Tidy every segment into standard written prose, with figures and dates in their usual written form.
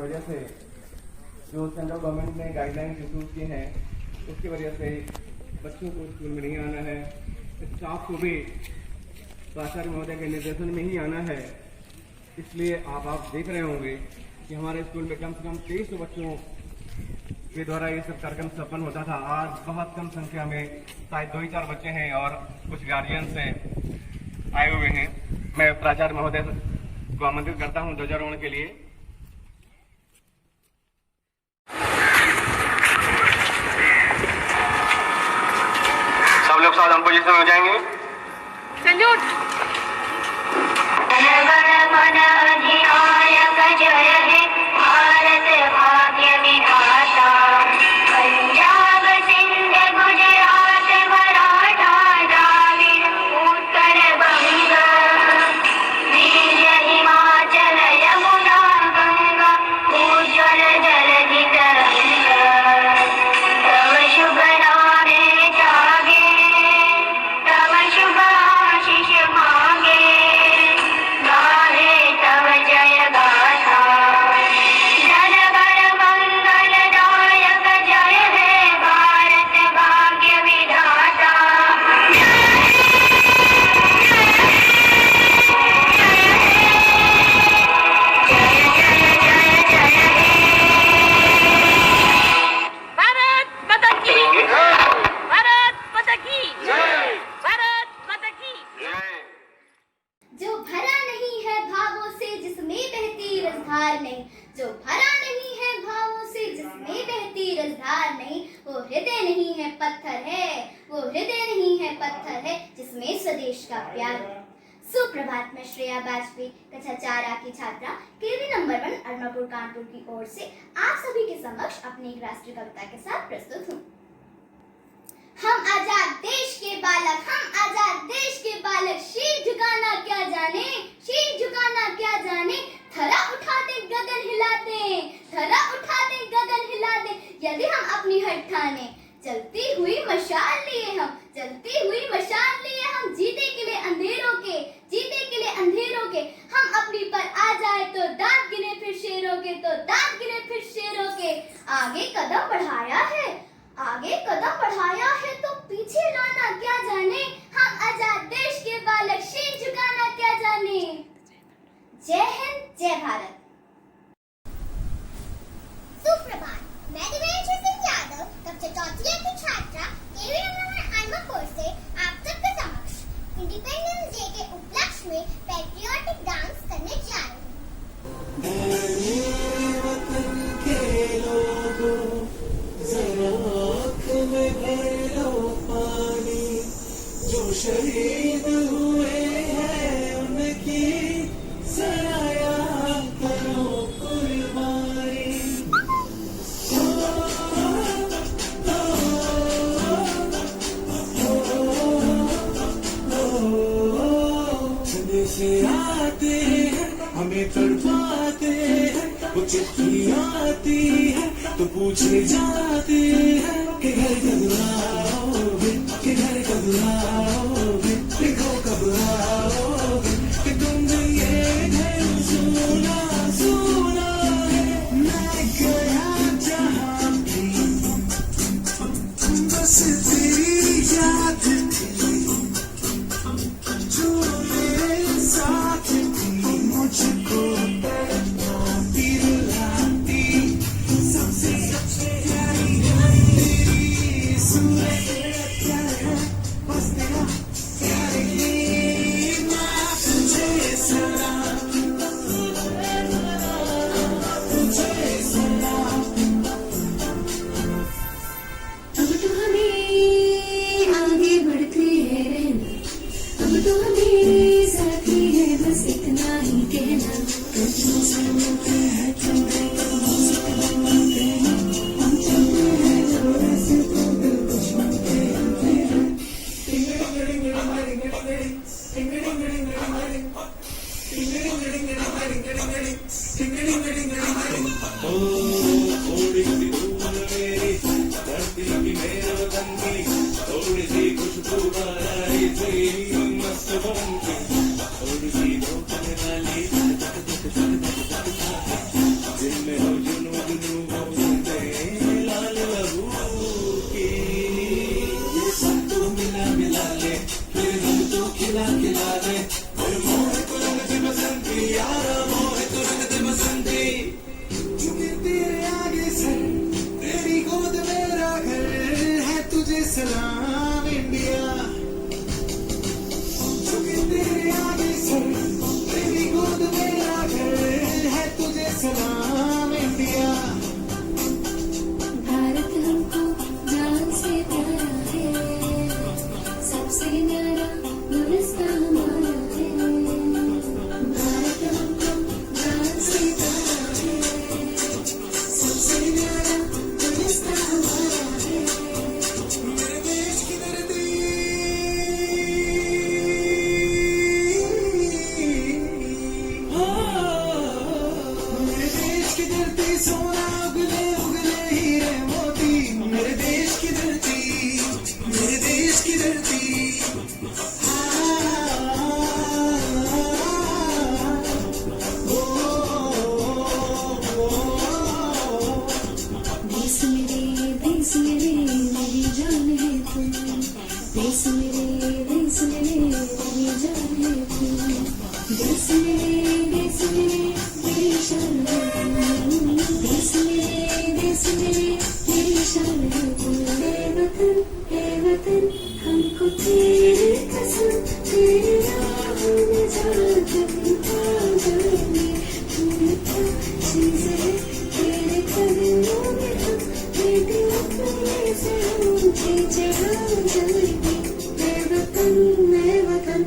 वजह से जो सेंट्रल गवर्नमेंट ने गाइडलाइंस इशू की हैं उसकी वजह से बच्चों को स्कूल में नहीं आना है, स्टाफ को भी प्राचार्य महोदय के निर्देशन में ही आना है। इसलिए आप देख रहे होंगे कि हमारे स्कूल में कम से कम 2300 बच्चों के द्वारा ये सब कार्यक्रम संपन्न होता था। आज बहुत कम संख्या में शायद 2 ही 4 बच्चे हैं और कुछ गार्जियन से आए हुए हैं। मैं प्राचार्य महोदय को आमंत्रित करता हूं ध्वजारोहण के लिए। सब लोग सावधान पोजीशन में हो जाएंगे। सैल्यूट। जो भरा नहीं है भावों से जिसमें बहती रसधार नहीं, वो हृदय नहीं है पत्थर है, वो हृदय नहीं है पत्थर है जिसमें स्वदेश का प्यार है। सुप्रभात में श्रेया वाजपेयी कक्षा 4A की छात्रा केवी नंबर 1 अरमापुर कानपुर की ओर से आप सभी के समक्ष अपनी एक राष्ट्रीय कविता के साथ प्रस्तुत हूँ। हम आजाद देश के बालक, हम आजाद देश के बालक, शीर झुकाना क्या जाने, शीर झुकाना क्या जाने, थरा उठाते गगन हिलाते, थरा उठाते गगन हिलाते, यदि हम अपनी हट ठाने, चलती हुई मशाल लिए हम, चलती हुई मशाल लिए हम, जीते के लिए अंधेरों के, जीते के लिए अंधेरों के, हम अपनी पर आ जाए तो दांत गिने फिर शेरों के, तो दांत गिने फिर शेरों के, आगे कदम बढ़ाया है, आगे कदम बढ़ाया है तो पीछे लाना क्या जाने, हम आजाद देश के बालक, शीर झुकाना क्या जाने। जय हिंद, जय भारत। सुप्रभात, मैं दिव्यांशु सिंह यादव कक्षा 4 की छात्रा केवी नंबर 1 अरमापुर से आप सबके समक्ष इंडिपेंडेंस डे के उपलक्ष्य में पैट्रियोटिक डांस करने जा रही हूँ। जो शहीद हुए हैं उनकी सराया करो कुर्बानी। से आते हैं हमें तड़पाते हैं, वो चिट्ठी आती है तो पूछे जाते हैं कि घर कब आओगे, कि घर कब आओगे, लिखो कब आओगे, कि तुम ये घर सुना सुना है। मैं गया जहाँ भी बस तेरी याद थी, जो मेरे साथ थी, मुझको दिलाती सबसे प्यारी तेरी सूरत है, बस तेरा प्यार ही मैं तुझे सलाम, तुझे सलाम। अब तो हमें आगे बढ़ते हैं रहना, अब तो हमें साथी है बस इतना ही कहना। कदमों से मिलते हैं चलते बनते हैं, हम चलते हैं थोड़े से तो दिल कुछ बनते हैं। थोड़ी सी धूल मेरी धरती की मेरे वतन की, थोड़ी सी खुशबू आई थी मस्त बन के, थोड़ी सी धोखने वाली जिनमें हो सलाम इंडिया, झुके तेरे आगे सर, तेरी गोद मेरा घर है, तुझे सलाम इंडिया। भारत हमको जान से प्यारा है, सबसे न्यारा गुलिस्तान हमारा है। भारत हमको जान से प्यारा है, सबसे न्यारा गुलिस्तान हमारा है। मेरे देश की धरती, मेरे देश की धरती सोना उगले उगले हीरे मोती, मेरे देश की धरती, मेरे देश की धरती। देश मेरे मेरी जान है तुम, देश मेरे मेरी जान है तुम, देश मेरे मेरी शान है तुम, देश मेरे मेरी शान है तुम। हे वतन हमको तेरी कसम, तेरे नाम में जाकर मिटा जाएंगे। तुम क्या चीज़ है तेरे कदमों में, हम बेटे अपने से ऊँचे चढ़ा जाएंगे। हे वतन मेरे वतन,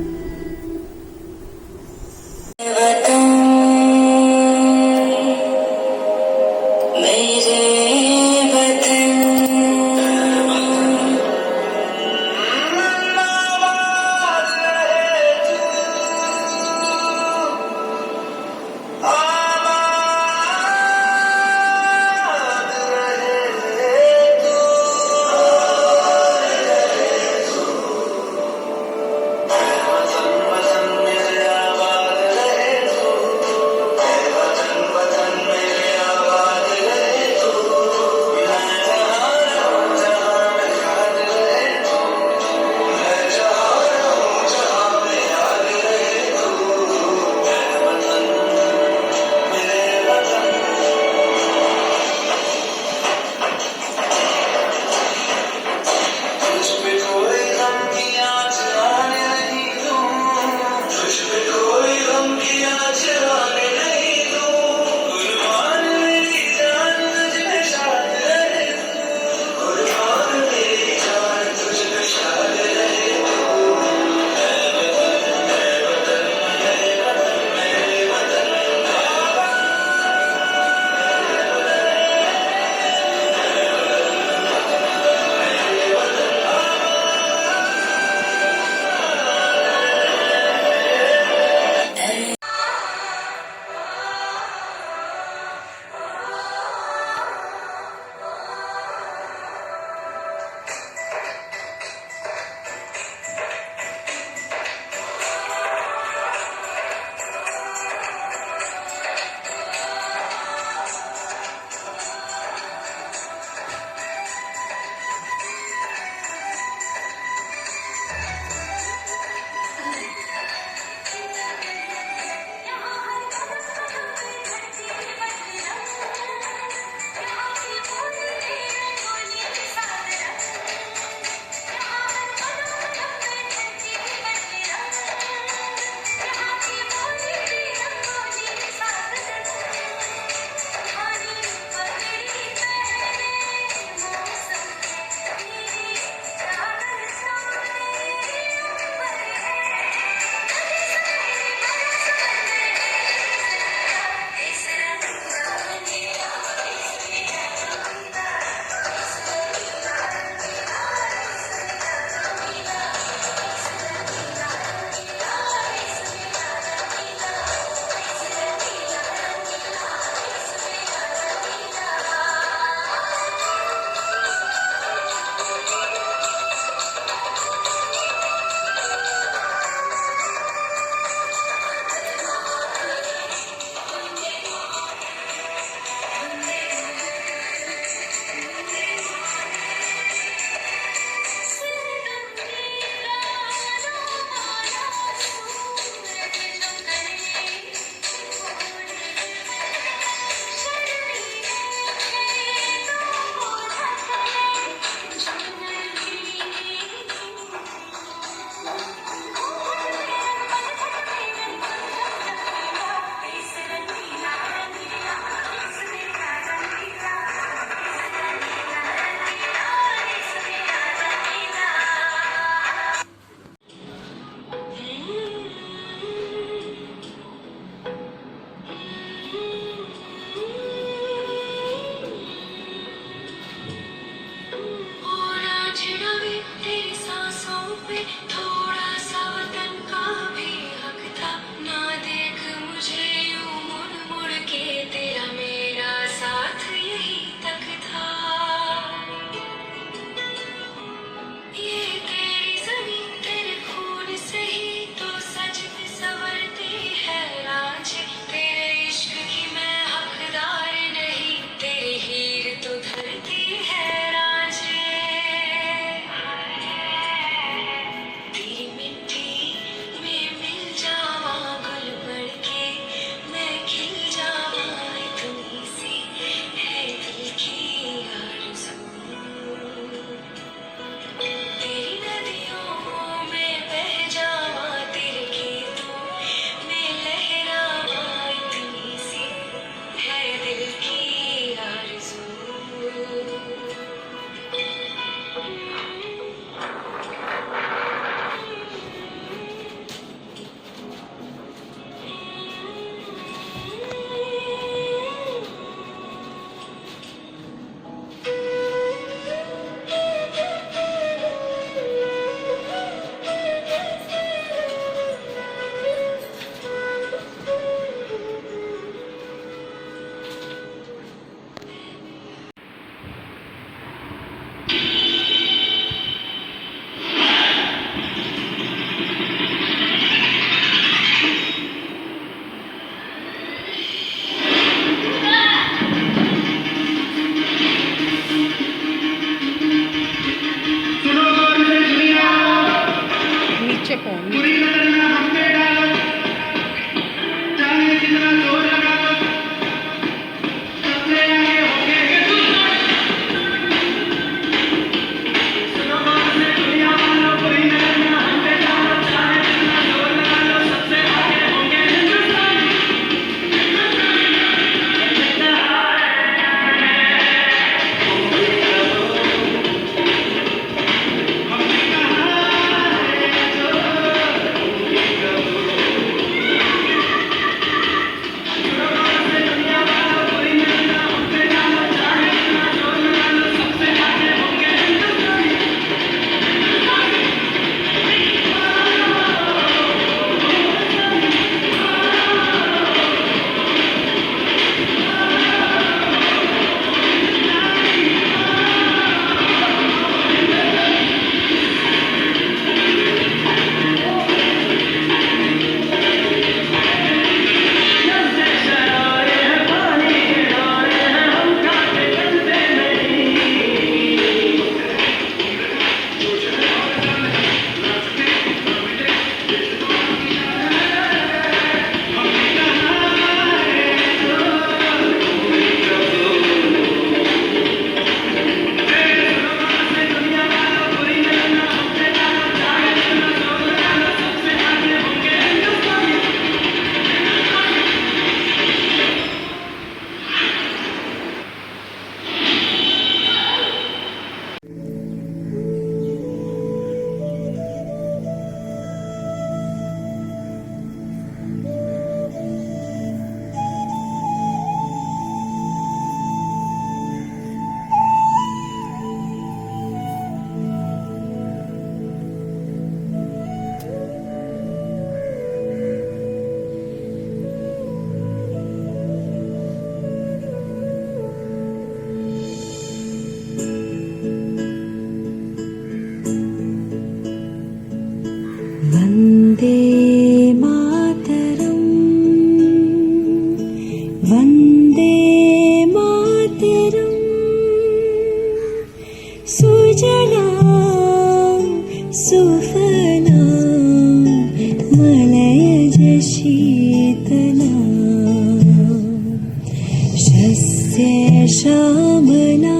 श्यामला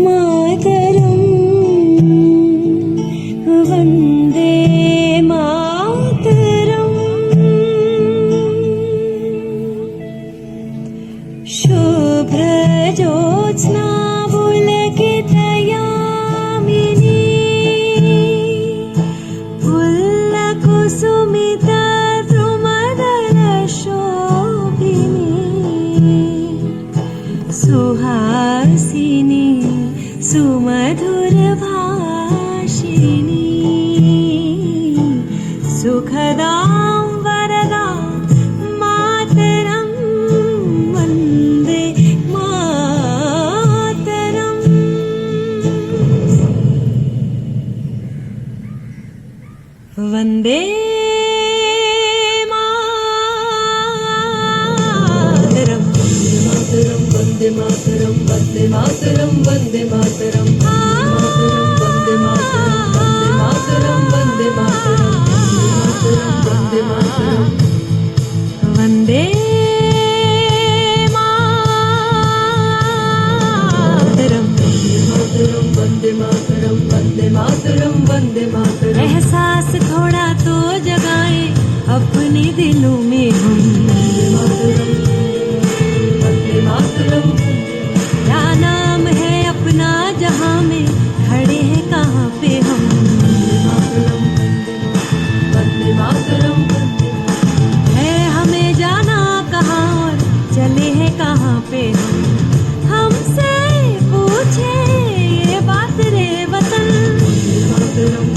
मातरम् वन्दे मातरम् शुभ्रज्योत्स्ना पुलकितयामिनी पुल्लकुसुमिता सुहासिनी सुमधुरभाषिणी सुखदां वरदां मातरं वन्दे मातरम् वन्दे मातरम वन्दे मातरम वन्दे मातरम वन्दे मातरम वन्दे मातरम वन्दे मातरम वन्दे मातरम वन्दे मातरम वन्दे मातरम एहसास थोड़ा तो जगाए अपने दिलों में हम क्या नाम है अपना जहां में खड़े हैं कहाँ पे हम वन्दे मातरम है हमें जाना कहाँ और चले हैं कहाँ पे हमसे पूछे ये बात रे वतन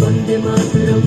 Vande Mataram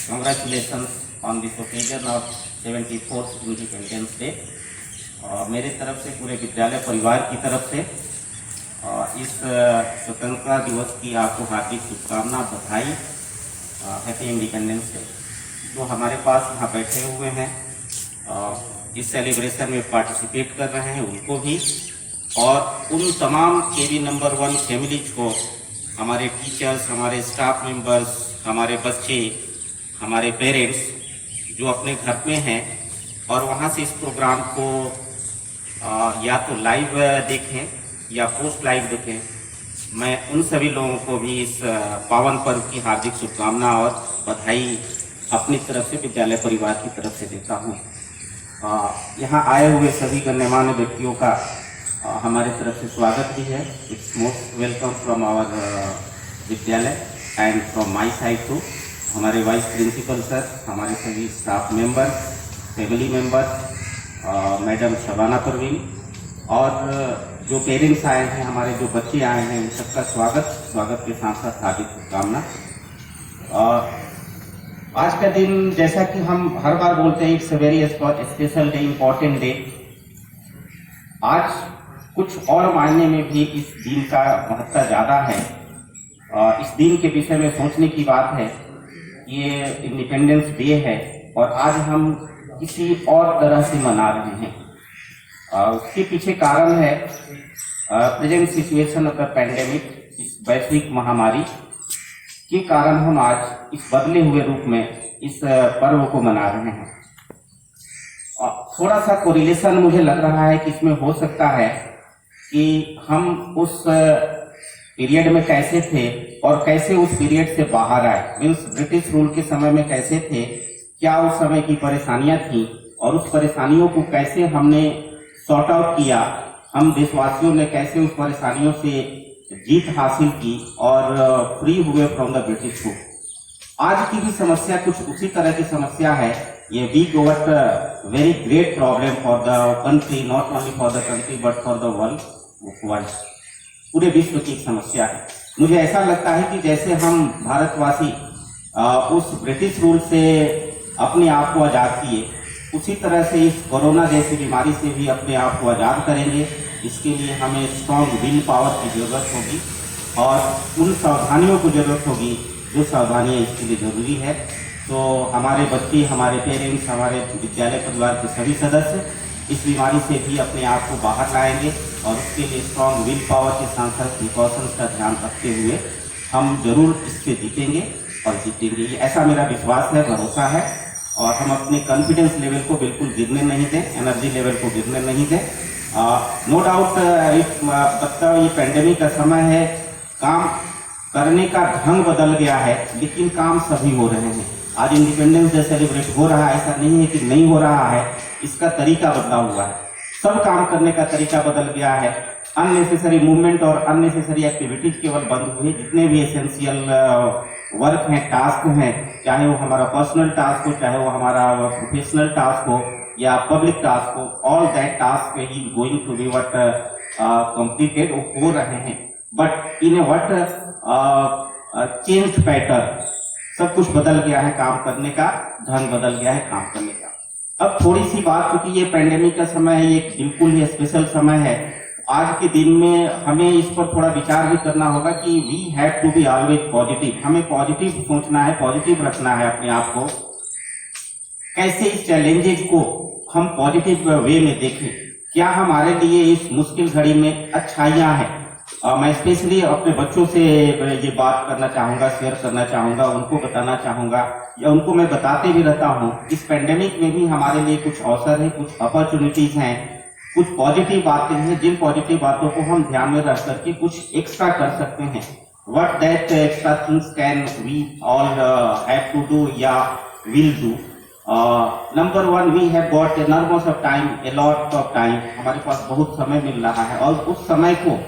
Congratulations on this occasion of 74th Independence Day. मेरे तरफ से पूरे विद्यालय परिवार की तरफ से इस स्वतंत्रता दिवस की आपको हार्दिक शुभकामना, बधाई, हैप्पी इंडिपेंडेंस डे। जो हमारे पास यहाँ बैठे हुए हैं इस सेलिब्रेशन में पार्टिसिपेट कर रहे हैं उनको भी, और उन तमाम केवी नंबर 1 फैमिलीज को, हमारे टीचर्स, हमारे स्टाफ मेंबर्स, हमारे बच्चे, हमारे पेरेंट्स जो अपने घर में हैं और वहाँ से इस प्रोग्राम को या तो लाइव देखें या पोस्ट लाइव देखें, मैं उन सभी लोगों को भी इस पावन पर्व की हार्दिक शुभकामना और बधाई अपनी तरफ से, विद्यालय परिवार की तरफ से देता हूँ। यहाँ आए हुए सभी गण्यमान्य व्यक्तियों का हमारे तरफ से स्वागत भी है। It's most welcome from our विद्यालय and from my side too. हमारे वाइस प्रिंसिपल सर, हमारे सभी staff member, family member, madam Shabana Parveen, और जो पेरेंट्स आए हैं, हमारे जो बच्चे आए हैं, उन सबका स्वागत के साथ साथ हार्दिक शुभकामना। आज का दिन, जैसा कि हम हर बार बोलते हैं, it's a very special day, important day. आज कुछ और मायने में भी इस दिन का महत्व ज़्यादा है। इस दिन के विषय में सोचने की बात है। ये इंडिपेंडेंस डे है और आज हम किसी और तरह से मना रहे हैं। उसके पीछे कारण है present situation of the pandemic, इस वैश्विक महामारी के कारण हम आज इस बदले हुए रूप में इस पर्व को मना रहे हैं। थोड़ा सा कोरिलेशन मुझे लग रहा है कि इसमें हो सकता है कि हम उस पीरियड में कैसे थे और कैसे उस पीरियड से बाहर आए, मीन्स ब्रिटिश रूल के समय में कैसे थे, क्या उस समय की परेशानियां थी और उस परेशानियों को कैसे हमने सॉर्ट आउट किया, हम देशवासियों ने कैसे उस परेशानियों से जीत हासिल की और फ्री हुए फ्रॉम द ब्रिटिश रूल। आज की भी समस्या कुछ उसी तरह की समस्या है। ये we got very great problem for the country, not only for the country but for the world. पूरे विश्व की एक समस्या है। मुझे ऐसा लगता है कि जैसे हम भारतवासी उस ब्रिटिश रूल से अपने आप को आज़ाद किए, उसी तरह से इस कोरोना जैसी बीमारी से भी अपने आप को आज़ाद करेंगे। इसके लिए हमें स्ट्रॉन्ग विल पावर की ज़रूरत होगी और उन सावधानियों की ज़रूरत होगी जो सावधानियाँ इसके लिए ज़रूरी है। तो हमारे बच्चे, हमारे पेरेंट्स, हमारे विद्यालय परिवार के सभी सदस्य इस बीमारी से भी अपने आप को बाहर लाएंगे और उसके लिए स्ट्रॉन्ग विल पावर के साथ साथ प्रिकॉशंस का ध्यान रखते हुए हम जरूर इससे जीतेंगे और जीतेंगे, ये ऐसा मेरा विश्वास है, भरोसा है। और हम अपने कॉन्फिडेंस लेवल को बिल्कुल गिरने नहीं दें, एनर्जी लेवल को गिरने नहीं दें। नो डाउट मतलब ये पेंडेमिक का समय है, काम करने का ढंग बदल गया है, लेकिन काम सभी हो रहे हैं। आज इंडिपेंडेंस डे सेलिब्रेट हो रहा है, ऐसा नहीं है कि नहीं हो रहा है, इसका तरीका बदला हुआ है। सब काम करने का तरीका बदल गया है। अननेसेसरी मूवमेंट और अननेसेसरी एक्टिविटीज केवल बंद हुए। जितने भी एसेंशियल वर्क हैं, टास्क हैं, चाहे वो हमारा पर्सनल टास्क हो, चाहे वो हमारा प्रोफेशनल टास्क हो या पब्लिक टास्क हो, all that task is going to be what completed, वो हो रहे हैं। But in a what change pattern, सब कुछ बदल गया है, काम करने का ढंग बदल गया है, काम करने का। अब थोड़ी सी बात, क्योंकि ये पेंडेमिक का समय है, ये बिल्कुल ही स्पेशल समय है, आज के दिन में हमें इस पर थोड़ा विचार भी करना होगा कि we have to be always positive. हमें पॉजिटिव सोचना है, पॉजिटिव रखना है अपने आप को। कैसे इस चैलेंजेस को हम पॉजिटिव वे में देखें, क्या हमारे लिए इस मुश्किल घड़ी में अच्छाइयाँ हैं। मैं स्पेशली अपने बच्चों से ये बात करना चाहूँगा, शेयर करना चाहूँगा, उनको बताना चाहूँगा, या उनको मैं बताते भी रहता हूँ। इस पेंडेमिक में भी हमारे लिए कुछ अवसर है, कुछ अपॉर्चुनिटीज हैं, कुछ पॉजिटिव बातें हैं, जिन पॉजिटिव बातों को हम ध्यान में रख करके कुछ एक्स्ट्रा कर सकते हैं। What that extra things can we all have to do या will do. Number one, we have got enormous of time, a lot of time। हमारे पास बहुत समय मिल रहा है और उस समय को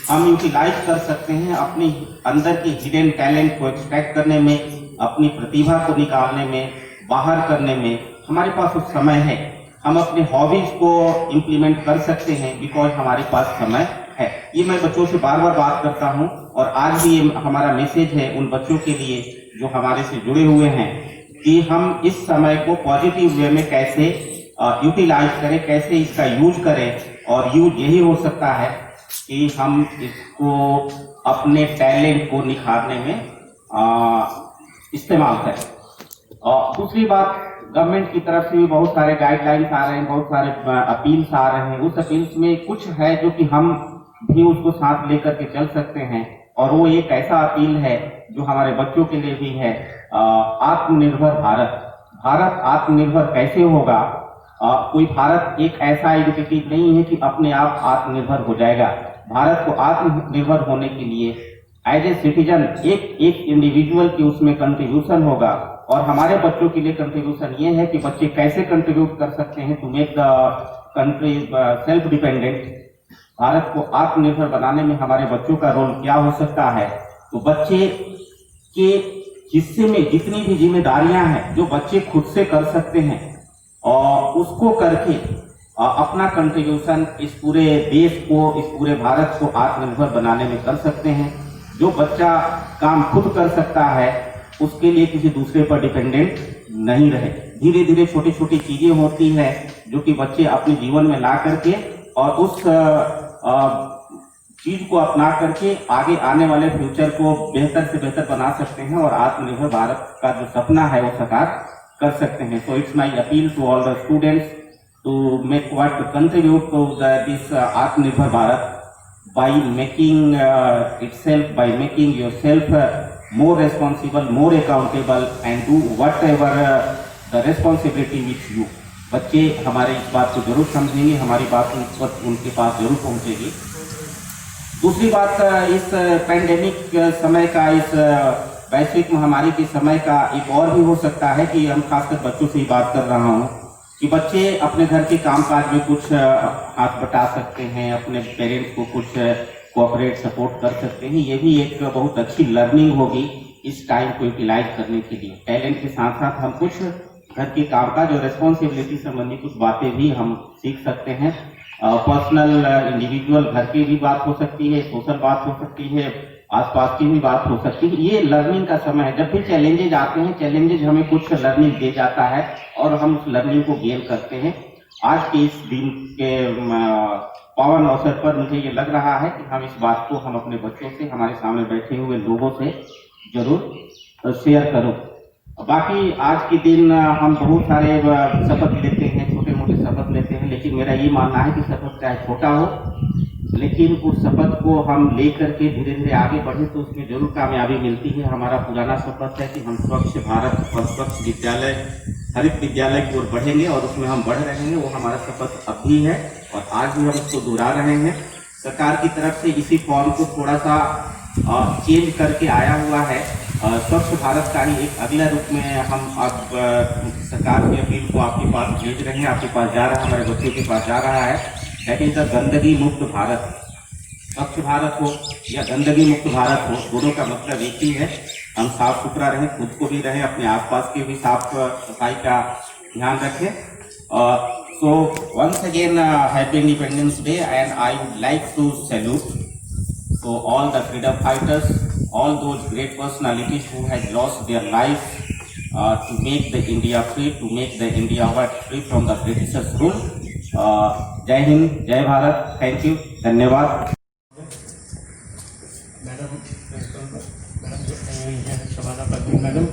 हम यूटिलाइज कर सकते हैं अपने अंदर के हिडन टैलेंट को एक्सट्रैक्ट करने में, अपनी प्रतिभा को निकालने में, बाहर करने में। हमारे पास उस समय है, हम अपने हॉबीज को इम्प्लीमेंट कर सकते हैं बिकॉज हमारे पास समय है। ये मैं बच्चों से बार बार बात करता हूँ और आज भी ये हमारा मैसेज है उन बच्चों के लिए जो हमारे से जुड़े हुए हैं कि हम इस समय को पॉजिटिव वे में कैसे यूटिलाइज करें, कैसे इसका यूज करें। और यूज यही हो सकता है कि हम इसको अपने टैलेंट को निखारने में इस्तेमाल करें। और दूसरी बात, गवर्नमेंट की तरफ से भी बहुत सारे गाइडलाइंस आ रहे हैं, बहुत सारे अपील्स आ रहे हैं। उस अपील्स में कुछ है जो कि हम भी उसको साथ लेकर के चल सकते हैं और वो एक ऐसा अपील है जो हमारे बच्चों के लिए भी है। आत्मनिर्भर भारत। भारत आत्मनिर्भर कैसे होगा? कोई भारत एक ऐसा आइडेंटिटी नहीं है कि अपने आप आत्मनिर्भर हो जाएगा। भारत को आत्मनिर्भर होने के लिए एज ए सिटीजन एक इंडिविजुअल की उसमें कंट्रीब्यूशन होगा। और हमारे बच्चों के लिए कंट्रीब्यूशन ये है कि बच्चे कैसे कंट्रीब्यूट कर सकते हैं to make the country self dependent. Bharat को आत्मनिर्भर बनाने में हमारे बच्चों का रोल क्या हो सकता है? तो बच्चे के हिस्से में जितनी भी जिम्मेदारियां हैं जो बच्चे खुद से कर सकते हैं और उसको करके अपना कंट्रीब्यूशन इस पूरे देश को, इस पूरे भारत को आत्मनिर्भर बनाने में कर सकते हैं। जो बच्चा काम खुद कर सकता है उसके लिए किसी दूसरे पर डिपेंडेंट नहीं रहे। धीरे धीरे छोटी छोटी चीजें होती हैं जो कि बच्चे अपने जीवन में ला करके और उस चीज को अपना करके आगे आने वाले फ्यूचर को बेहतर से बेहतर बना सकते हैं और आत्मनिर्भर भारत का जो सपना है वो साकार कर सकते हैं। So it's my appeal to all the students to make what contribute to this आत्मनिर्भर Bharat by making itself, by making yourself more responsible, more accountable and do whatever the responsibility with you। बच्चे हमारे इस बात को जरूर समझेंगे, हमारी बात उनके पास जरूर पहुंचेगी। दूसरी बात, इस पेंडेमिक समय का, इस वैश्विक महामारी के समय का एक और भी हो सकता है कि हम खासकर बच्चों से ही बात कर रहा हूँ कि बच्चे अपने घर के कामकाज में कुछ हाथ बटा सकते हैं, अपने पेरेंट्स को कुछ कोऑपरेट सपोर्ट कर सकते हैं। ये भी एक बहुत अच्छी लर्निंग होगी इस टाइम को यूटिलाइज करने के लिए। टैलेंट के साथ साथ हम कुछ घर के कामकाज और रेस्पॉन्सिबिलिटी संबंधी कुछ बातें भी हम सीख सकते हैं। पर्सनल इंडिविजुअल घर की भी बात हो सकती है, सोशल बात हो सकती है, आसपास की भी बात हो सकती है। ये लर्निंग का समय है। जब भी चैलेंजेज आते हैं, चैलेंजेज हमें कुछ लर्निंग दे जाता है और हम उस लर्निंग को गेन करते हैं। आज के इस दिन के पावन अवसर पर मुझे ये लग रहा है कि हम इस बात को हम अपने बच्चों से, हमारे सामने बैठे हुए लोगों से जरूर शेयर करूं। बाकी आज के दिन हम बहुत सारे शपथ लेते हैं, छोटे मोटे शपथ लेते हैं, लेकिन मेरा ये मानना है कि शपथ चाहे छोटा हो, लेकिन उस शपथ को हम लेकर के धीरे धीरे आगे बढ़े तो उसमें जरूर कामयाबी मिलती है। हमारा पुराना शपथ है कि हम स्वच्छ भारत और स्वच्छ विद्यालय, हरित विद्यालय की ओर बढ़ेंगे और उसमें हम बढ़ रहे हैं। वो हमारा शपथ अब भी है और आज भी हम उसको दोहरा रहे हैं। सरकार की तरफ से इसी फॉर्म को थोड़ा सा चेंज करके आया हुआ है। स्वच्छ भारत का ही एक अगला रूप में हम अब सरकार की अपील को आपके पास भेज रहे हैं, आपके पास जा रहा है, हमारे बच्चों के पास जा रहा है। दैट इज द गंदगी मुक्त भारत। स्वच्छ भारत हो या गंदगी मुक्त भारत हो, दोनों का मतलब एक ही है। हम साफ सुथरा रहें, खुद को भी रहें, अपने आसपास के भी साफ सफाई का ध्यान रखें। So once again, Happy Independence Day, and I would like to salute so all the freedom fighters, all those great personalities who had lost their life to make the India free, to make the India free from the Britishers rule. जय हिंद, जय Bharat, thank you, धन्यवाद। Madam,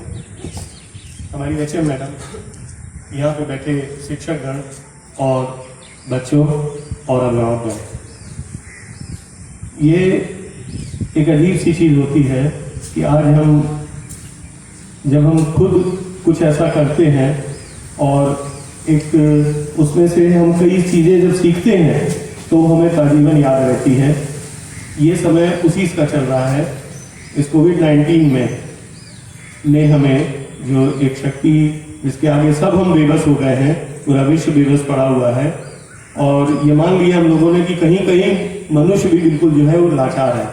हमारी वैसे madam, यहाँ पे बैठे शिक्षकगण और बच्चों और अभिभावकगण, ये एक अजीब सी चीज़ होती है कि आज जब हम खुद कुछ ऐसा करते हैं और एक उसमें से हम कई चीज़ें जब सीखते हैं तो हमें ताजीवन याद रहती है। ये समय उसी का चल रहा है। इस कोविड-19 में ने हमें जो एक शक्ति जिसके आगे सब हम बेबस हो गए हैं, पूरा विश्व बेबस पड़ा हुआ है, और ये मान लिया हम लोगों ने कि कहीं कहीं मनुष्य भी बिल्कुल जो है वो लाचार है।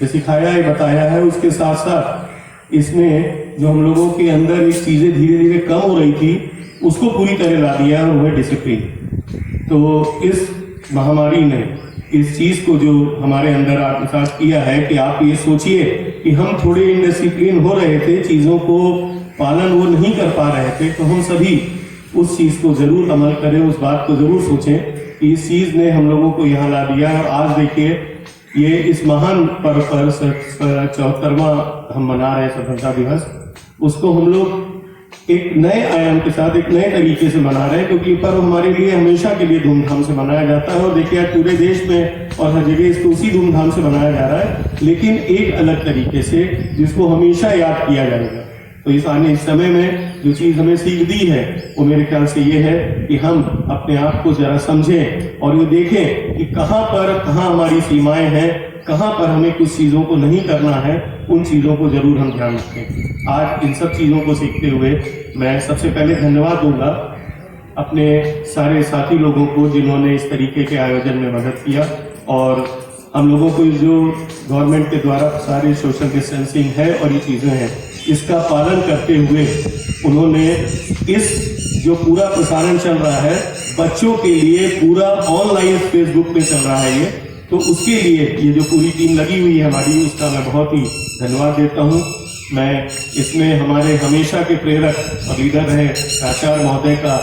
जो सिखाया है, बताया है, उसके साथ साथ इसमें जो हम लोगों के अंदर एक चीज़ें धीरे धीरे कम हो रही थी उसको पूरी तरह ला दिया है, वो है डिसिप्लिन। तो इस महामारी ने इस चीज़ को जो हमारे अंदर आत्मसात किया है कि आप ये सोचिए कि हम थोड़े इनडिसिप्लिन हो रहे थे, चीज़ों को पालन वो नहीं कर पा रहे थे, तो हम सभी उस चीज़ को जरूर अमल करें, उस बात को जरूर सोचें कि इस चीज़ ने हम लोगों को यहाँ ला दिया। और आज देखिए ये इस महान पर्व पर 74वां हम मना रहे हैं स्वतंत्रता दिवस, उसको हम लोग एक नए आयाम के साथ, एक नए तरीके से मना रहे हैं, क्योंकि पर्व हमारे लिए हमेशा के लिए धूमधाम से मनाया जाता है। और देखिए आज पूरे देश में और हर जगह इसको उसी धूमधाम से मनाया जा रहा है, लेकिन एक अलग तरीके से जिसको हमेशा याद किया जाएगा। तो इस आने इस समय में जो चीज़ हमें सीख दी है वो मेरे ख्याल से ये है कि हम अपने आप को जरा समझें और ये देखें कि कहाँ हमारी सीमाएं हैं, कहाँ पर हमें कुछ चीज़ों को नहीं करना है, उन चीज़ों को जरूर हम ध्यान रखें। आज इन सब चीज़ों को सीखते हुए मैं सबसे पहले धन्यवाद दूंगा अपने सारे साथी लोगों को जिन्होंने इस तरीके के आयोजन में मदद किया, और हम लोगों को जो गवर्नमेंट के द्वारा सारे सोशल डिस्टेंसिंग है और ये चीज़ें हैं, इसका पालन करते हुए उन्होंने इस जो पूरा प्रसारण चल रहा है बच्चों के लिए, पूरा ऑनलाइन फेसबुक पे चल रहा है ये, तो उसके लिए ये जो पूरी टीम लगी हुई है हमारी, उसका मैं बहुत ही धन्यवाद देता हूँ। मैं इसमें हमारे हमेशा के प्रेरक और लीडर रहे प्राचार्य महोदय का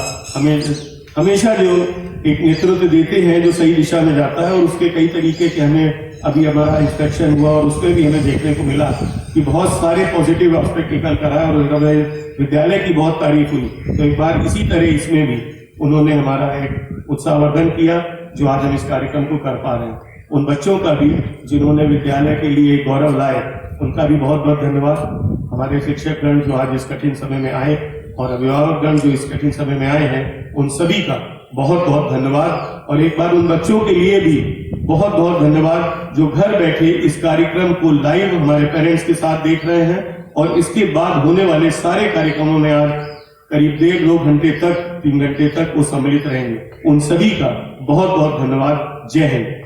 हमेशा जो एक नेतृत्व देते हैं जो सही दिशा में जाता है, और उसके कई तरीके के हमें अभी हमारा इंस्पेक्शन हुआ और उसमें भी हमें देखने को मिला कि बहुत सारे पॉजिटिव एस्पेक्ट निकल कर आए और विद्यालय की बहुत तारीफ हुई। तो एक बार इसी तरह इसमें भी उन्होंने हमारा एक उत्साहवर्धन किया जो आज हम इस कार्यक्रम को कर पा रहे हैं। उन बच्चों का भी जिन्होंने विद्यालय के लिए गौरव लाए, उनका भी बहुत बहुत धन्यवाद। हमारे शिक्षकगण जो आज इस कठिन समय में आए और अभिभावकगण जो इस कठिन समय में आए हैं, उन सभी का बहुत बहुत धन्यवाद। और एक बार उन बच्चों के लिए भी बहुत बहुत धन्यवाद जो घर बैठे इस कार्यक्रम को लाइव हमारे पेरेंट्स के साथ देख रहे हैं, और इसके बाद होने वाले सारे कार्यक्रमों में आज करीब 1.5-2 घंटे तक, 3 घंटे तक वो सम्मिलित रहेंगे। उन सभी का बहुत बहुत धन्यवाद। जय हिंद।